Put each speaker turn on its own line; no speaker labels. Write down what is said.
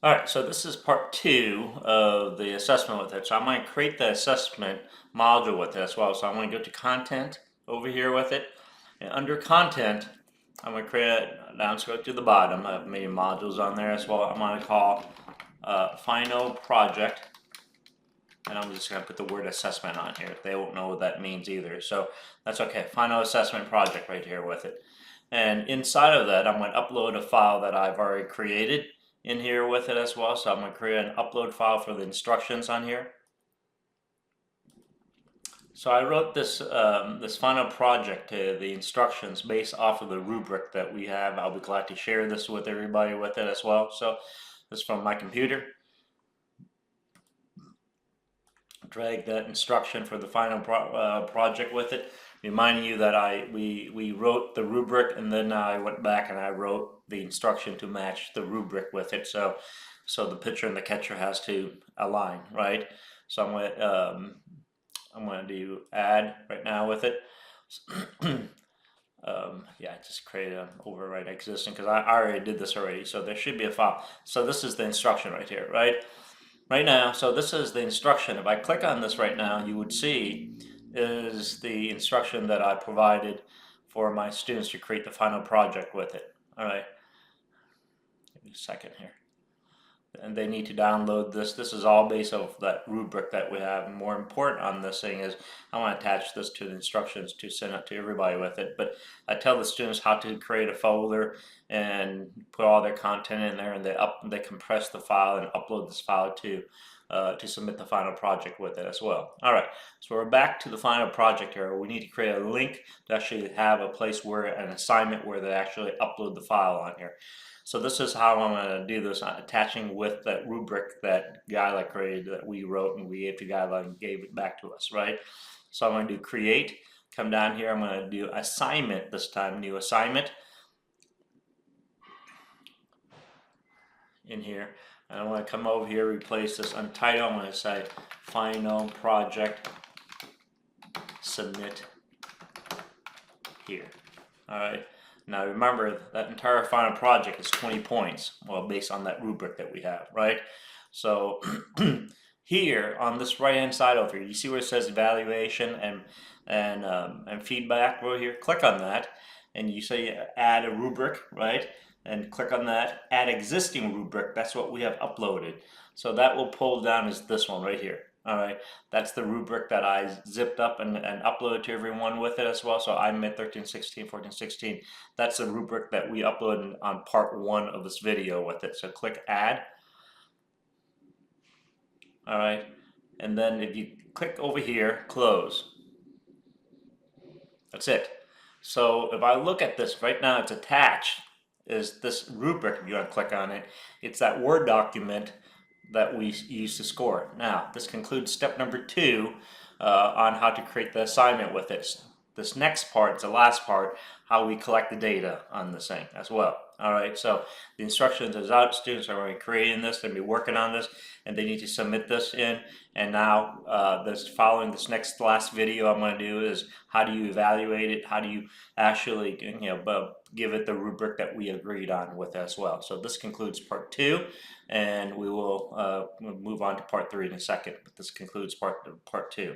Alright, so this is part 2 of the assessment with it. So I'm going to create the assessment module with it as well. So I'm going to go to content over here with it. And under content, I'm going to create, down scroll to the bottom, I have many modules on there as well. I'm going to call final project. And I'm just going to put the word assessment on here. They won't know what that means either. So that's okay. Final assessment project right here with it. And inside of that, I'm going to upload a file that I've already created in here with it as well. So I'm going to create an upload file for the instructions on here. So I wrote this this final project, the instructions based off of the rubric that we have. I'll be glad to share this with everybody with it as well. So this is from my computer. Drag that instruction for the final project with it, reminding you that we wrote the rubric, and then I went back and I wrote the instruction to match the rubric with it. So the pitcher and the catcher has to align, right? So I'm going to do add right now with it. Yeah, just create an override existing because I already did this already. So there should be a file. So this is the instruction right here, right? Right now, so this is the instruction. If I click on this right now, you would see is the instruction that I provided for my students to create the final project with it. All right, give me a second here. And they need to download this. This is all based off that rubric that we have. And more important on this thing is I want to attach this to the instructions to send it to everybody with it. But I tell the students how to create a folder and put all their content in there, and they compress the file and upload this file to submit the final project with it as well. All right, so we're back to the final project here. We need to create a link to actually have a place where an assignment where they actually upload the file on here. So this is how I'm going to do this, attaching with that rubric that Guideline created that we wrote and we gave to Guideline and gave it back to us, right? So I'm going to do create, come down here, I'm going to do assignment this time, new assignment in here. And I'm going to come over here, replace this untitled, I'm going to say final project submit here. All right. Now remember that entire final project is 20 points, well, based on that rubric that we have, right? So here on this right-hand side over here, you see where it says evaluation and feedback over here. Click on that, and you say add a rubric, right? And click on that, add existing rubric. That's what we have uploaded. So that will pull down as this one right here. All right, that's the rubric that I zipped up and uploaded to everyone with it as well. So IMED 13, 16, 14, 16. That's the rubric that we uploaded on part 1 of this video with it. So click add. All right, and then if you click over here, close. That's it. So if I look at this right now, it's attached is this rubric. If you want to click on it, it's that Word document that we use to score. Now, this concludes step number 2 on how to create the assignment with it. This next part, the last part, how we collect the data on this thing as well. All right, so the instructions is out. Students are already creating this, they'll be working on this, and they need to submit this in. And now, this following this last video I'm going to do is how do you evaluate it? How do you actually, give it the rubric that we agreed on with as well. So this concludes part 2, and we will move on to part 3 in a second. But this concludes part 2.